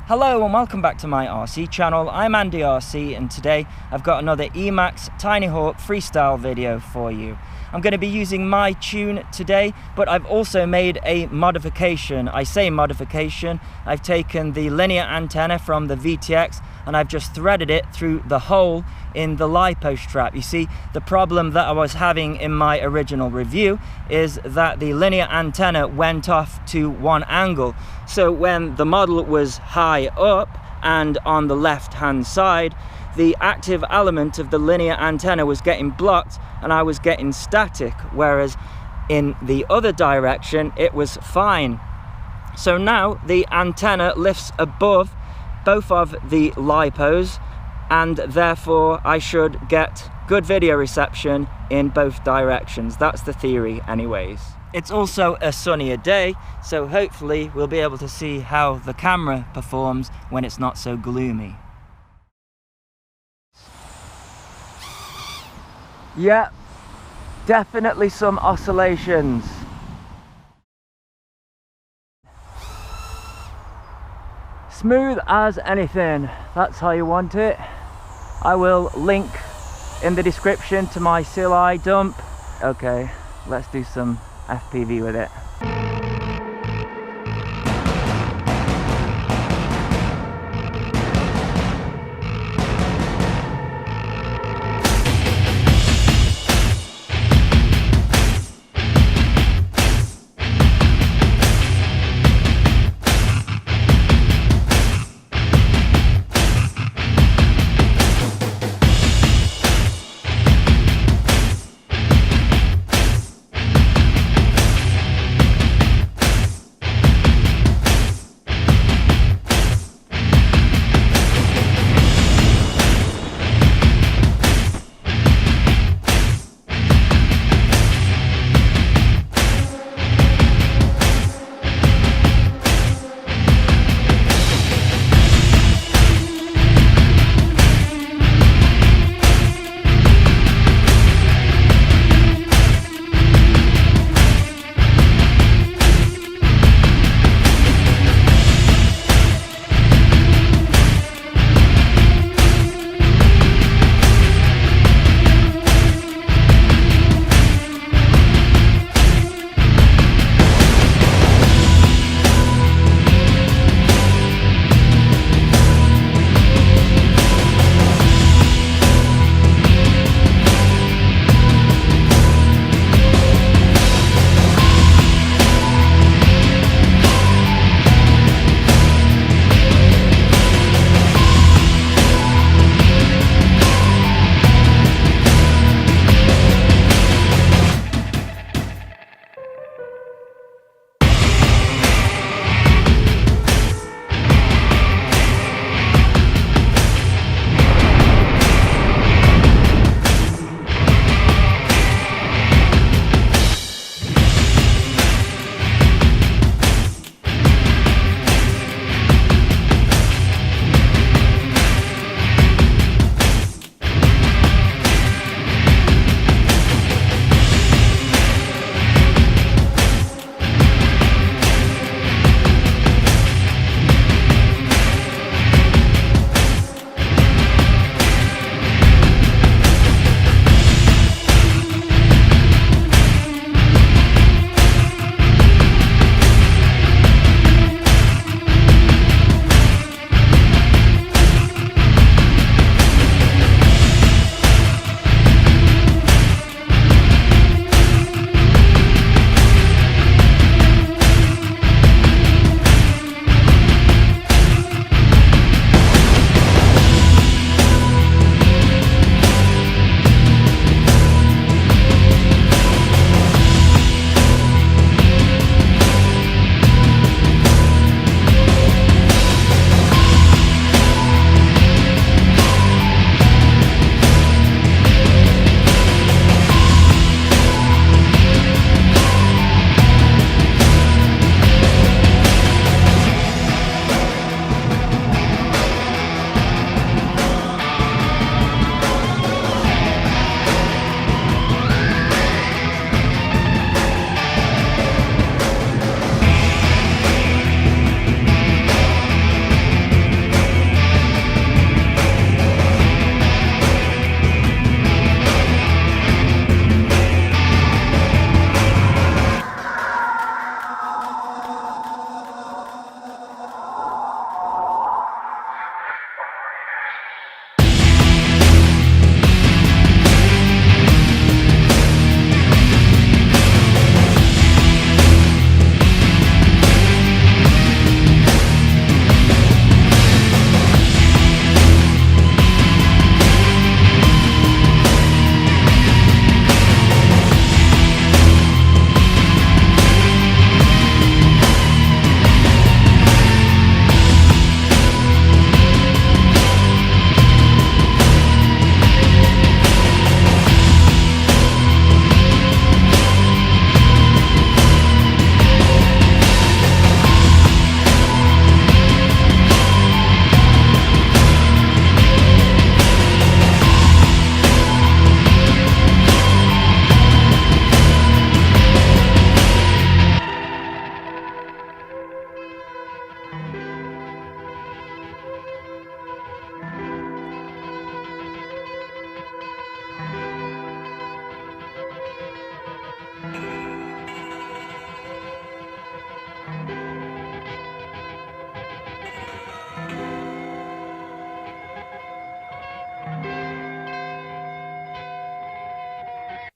Hello and welcome back to my RC channel. I'm Andy RC and today I've got another Emax Tiny Hawk freestyle video for you. I'm going to be using my tune today, but I've also made a modification. I say modification, I've taken the linear antenna from the VTX and I've just threaded it through the hole in the LiPo strap. You see, the problem that I was having in my original review is that the linear antenna went off to one angle. So when the model was high up and on the left hand side, the active element of the linear antenna was getting blocked and I was getting static, whereas in the other direction it was fine. So now the antenna lifts above both of the LiPos and therefore I should get good video reception in both directions. That's the theory anyways. It's also a sunnier day, so hopefully we'll be able to see how the camera performs when it's not so gloomy. Yeah, definitely some oscillations. Smooth as anything, that's how you want it. I will link in the description to my Freestlye dump. Okay, let's do some FPV with it.